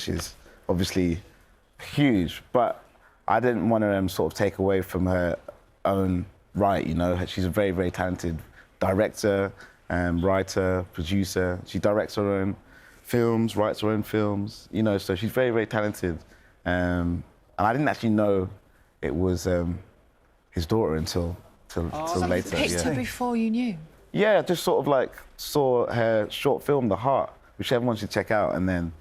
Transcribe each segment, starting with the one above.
She's obviously huge, but I didn't want to sort of take away from her own right, you know. She's a very, very talented director, writer, producer. She directs her own films, writes her own films, you know, so she's very, very talented. And I didn't actually know it was his daughter until later. You picked her before you knew? Yeah, I just sort of like saw her short film, The Heart, which everyone should check out, and then,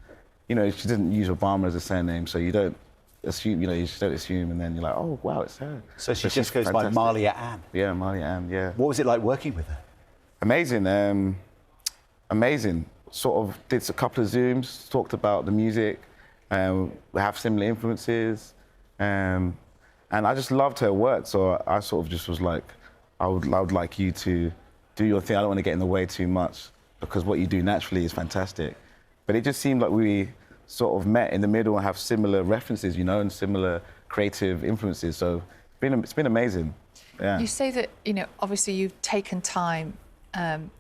you know, she didn't use Obama as a surname, so you don't assume, you know, you just don't assume, and then you're like, oh, wow, it's her. So she just goes by Malia Ann? Yeah, Malia Ann, yeah. What was it like working with her? Amazing, amazing. Sort of did a couple of Zooms, talked about the music, we have similar influences, and I just loved her work, so I sort of just was like, I would like you to do your thing. I don't want to get in the way too much, because what you do naturally is fantastic. But it just seemed like we sort of met in the middle and have similar references, you know, and similar creative influences. So it's been amazing. Yeah. You say that, you know, obviously you've taken time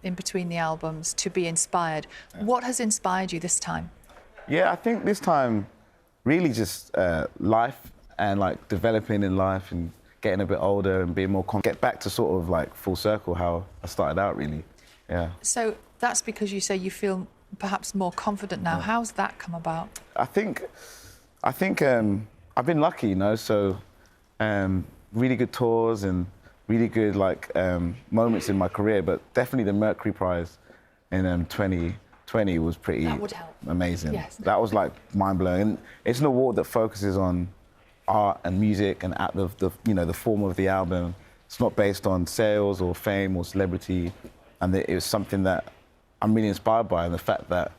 in between the albums to be inspired. Yeah. What has inspired you this time? Yeah, I think this time really just life and like developing in life and getting a bit older and being more confident. Get back to sort of like full circle how I started out, really. Yeah. So that's because you say you feel perhaps more confident now. Yeah. How's that come about? I think I've been lucky, you know, so really good tours and really good like moments in my career, but definitely the Mercury Prize in 2020 was pretty amazing. Yes. That was like mind-blowing. And it's an award that focuses on art and music and at the you know, the form of the album. It's not based on sales or fame or celebrity, and it was something that I'm really inspired by, and the fact that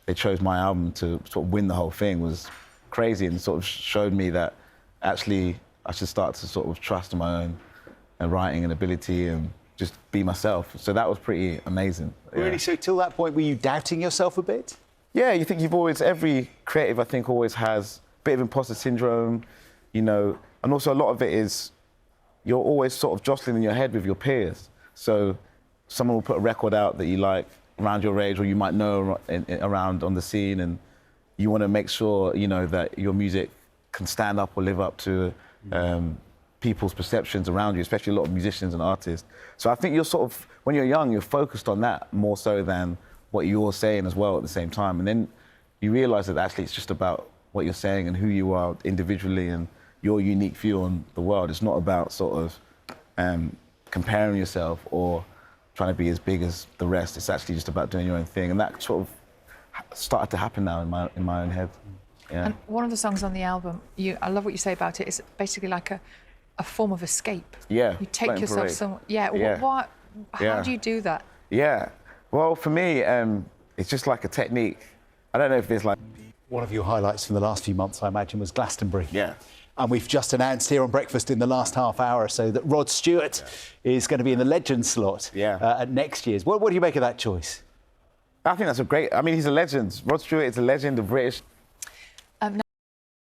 they chose my album to sort of win the whole thing was crazy, and sort of showed me that actually I should start to sort of trust in my own writing and ability and just be myself. So that was pretty amazing. Really? Yeah. So till that point, were you doubting yourself a bit? Yeah, you think every creative, I think, always has a bit of imposter syndrome, you know, and also a lot of it is you're always sort of jostling in your head with your peers. So someone will put a record out that you like around your age, or you might know around on the scene, and you want to make sure, you know, that your music can stand up or live up to people's perceptions around you, especially a lot of musicians and artists. So I think you're sort of, when you're young, you're focused on that more so than what you're saying as well at the same time. And then you realise that actually it's just about what you're saying and who you are individually and your unique view on the world. It's not about sort of comparing yourself or trying to be as big as the rest. It's actually just about doing your own thing. And that sort of started to happen now in my own head. Yeah. And one of the songs on the album, I love what you say about it, it's basically like a form of escape. Yeah. You take yourself somewhere. Yeah. Yeah. How do you do that? Yeah. Well, for me, it's just like a technique. I don't know if there's like... One of your highlights from the last few months, I imagine, was Glastonbury. Yeah. And we've just announced here on Breakfast in the last half hour or so that Rod Stewart is going to be in the legend slot at next year's. What do you make of that choice? I think that's a great... I mean, he's a legend. Rod Stewart is a legend of British